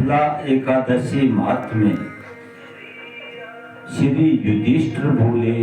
सफला एकादशी महात्म्य। श्री युधिष्ठिर बोले,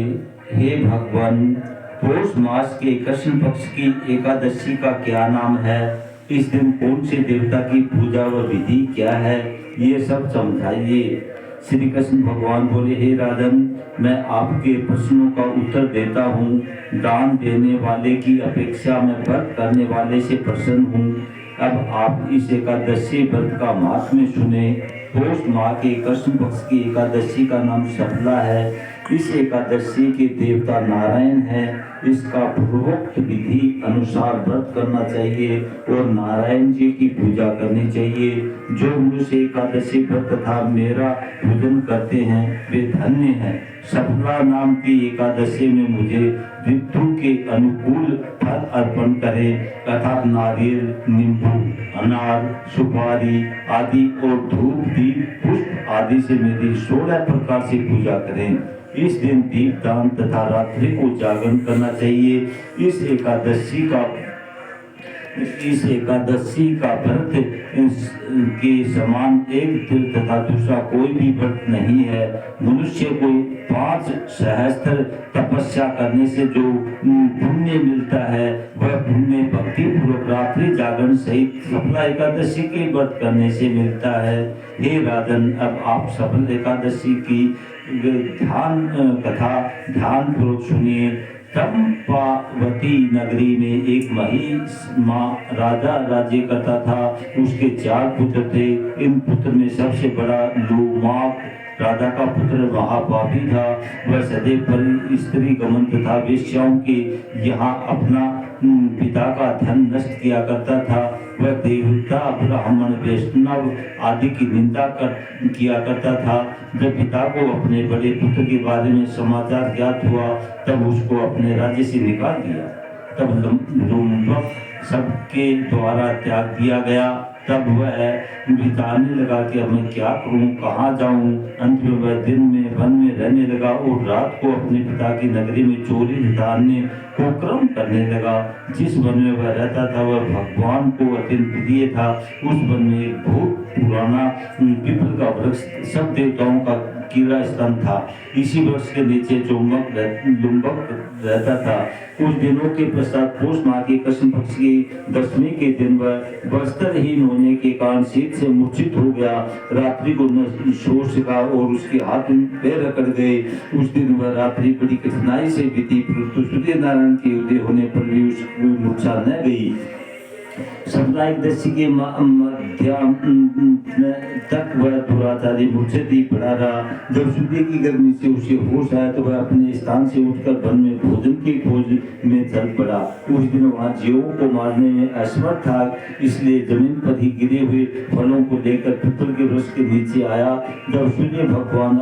हे भगवान, पौष मास के कृष्ण पक्ष की एकादशी का क्या नाम है? इस दिन कौन से देवता की पूजा व विधि क्या है, ये सब समझाइए। श्री कृष्ण भगवान बोले, हे राजन, मैं आपके प्रश्नों का उत्तर देता हूँ। दान देने वाले की अपेक्षा मैं व्रत करने वाले से प्रसन्न हूँ। अब आप इस एकादशी व्रत का महात्म्य सुने। पौष माह के कृष्ण पक्ष की एकादशी का नाम सफला है। इस एकादशी के देवता नारायण हैं। इसका पूर्वोक्त विधि अनुसार व्रत करना चाहिए और नारायण जी की पूजा करनी चाहिए। जो मनुष्य एकादशी व्रत तथा मेरा पूजन करते हैं वे धन्य हैं। सफला नाम की एकादशी में मुझे ऋतु के अनुकूल फल अर्पण करें अर्थात नारियल, नींबू, अनार, सुपारी आदि और धूप, दीप, पुष्प आदि से मेरी 16 प्रकार से पूजा करें। इस दिन दीपदान तथा रात्रि को जागरण करना चाहिए। इस एकादशी का व्रत के समान एक तीर्थ तथा दूसरा कोई भी व्रत नहीं है। मनुष्य को 5 सहस्त्र तपस्या करने से जो पुण्य मिलता है वह पुण्य भक्ति पूर्वक रात्रि जागरण सहित सफला एकादशी के व्रत करने से मिलता है। हे राजन, अब आप सफल एकादशी की ध्यान कथा ध्यान पूर्वक सुनिए। चंपावती नगरी में एक महिमा राजा राज्य करता था। उसके 4 पुत्र थे। इन पुत्र में सबसे बड़ा लोमाक राजा का पुत्र महापापी था। वह सदैव पर स्त्री गमन तथा वेश्याओं के यहाँ अपना पिता का धन नष्ट किया करता था। वह देवता, ब्राह्मण, वैष्णव आदि की निंदा किया करता था। जब पिता को अपने बड़े पुत्र के बारे में समाचार ज्ञात हुआ तब उसको अपने राज्य से निकाल दिया। तब लुम्बक सबके द्वारा त्याग दिया गया। तब वह बिताने लगा कि अब मैं क्या करूं, कहाँ जाऊं। अंत में वह दिन में वन में रहने लगा और रात को अपने पिता की नगरी में चोरी तथा अन्य कुकर्म करने लगा। जिस वन में वह रहता था वह भगवान को अत्यंत प्रिय था। उस वन में एक बहुत पुराना पीपल का वृक्ष सब देवताओं का कीड़ा स्थान था। इसी वृक्ष के नीचे लुम्बक रहता था। कुछ दिनों के पश्चात पौष माह के कृष्ण पक्ष की दशमी के दिन वह वस्त्रहीन होने के कारण शीत से मूर्छित हो गया। रात्रि को न सो सका और उसके हाथ पैर अकड़ गए। उस दिन वह रात्रि बड़ी कठिनाई से बीती, परंतु सूर्य नारायण के उदय होने पर भी उसकी मूर्छा न गई। सफला एकादशी के मध्य तक वह दुराचारी मूर्छित ही पड़ा रहा। जब सूर्य की गर्मी से उसे होश आया तो वह अपने स्थान से उठकर वन में भोजन की खोज में चल पड़ा। उस दिन वहां जीवों को मारने में असमर्थ था, इसलिए जमीन पर ही गिरे हुए फलों को लेकर पीपल के वृक्ष के नीचे आया। जब सूर्य भगवान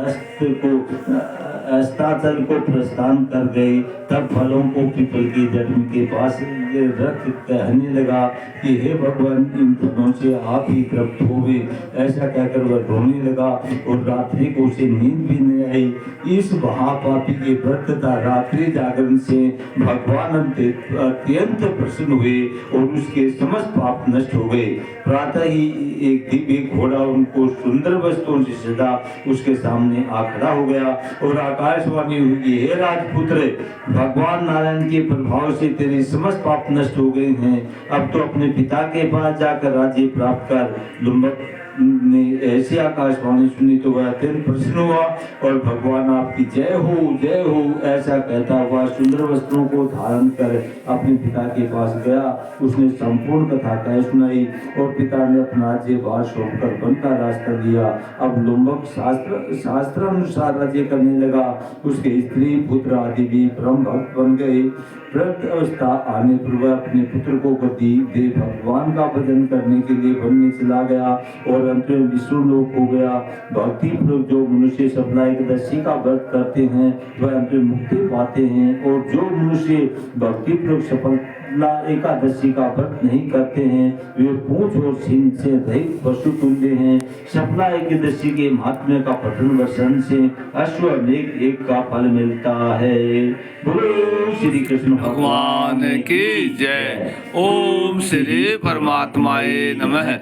अस्ताचल को प्रस्थान कर गए तब फलों को पीपल की जड़ के पास रख कहने लगा कि हे भगवान, इन फलों से आप ही तृप्त होवे। ऐसा कहकर वह रोने लगा और रात्रि को उसे नींद भी नहीं आई। इस महापापी के व्रत तथा रात्रि जागरण से भगवान अत्यंत प्रसन्न हुए और उसके समस्त पाप नष्ट हो गए। प्रातः ही एक दिव्य घोड़ा उनको सुंदर वस्त्रों से सजा उसके सामने आ खड़ा हो गया और आकाशवाणी हुई, हे राजपुत्र, भगवान नारायण के प्रभाव से तेरे समस्त पाप नष्ट हो गए हैं। अब तो अपने पिता के पास जाकर राज्य प्राप्त कर। लुम्बक ने ऐसी आकाशवाणी सुनी तो वह अत्यंत प्रसन्न हुआ और भगवान आपकी जय हो ऐसा कहता हुआ सुंदर वस्त्रों को धारण कर अपने पिता के पास गया। उसने संपूर्ण कथा कह सुनाई और पिता ने अपना राज्यभार सौंपकर वन का रास्ता लिया। अब लुम्बक शास्त्र अनुसार राज्य करने लगा। उसके स्त्री पुत्र आदि भी परम भक्त बन गए। वृद्ध अवस्था आने पर वह अपने पुत्र को गति दे भगवान का भजन करने के लिए वन में चला गया और अंत में विष्णु लोक हो गया। भक्ति पूर्वक जो मनुष्य सफला एकादशी का व्रत करते हैं वह अंत में मुक्ति पाते हैं और जो मनुष्य भक्ति पूर्वक सफला एकादशी का व्रत नहीं करते हैं वे पूंछ और सींग से रहित पशु तुल्य हैं। सफला एकादशी के महात्म्य का पठन वर्षण से अश्वमेध एक का फल मिलता है। बोलो श्री कृष्ण भगवान की जय। ओम श्री परमात्माए नमः।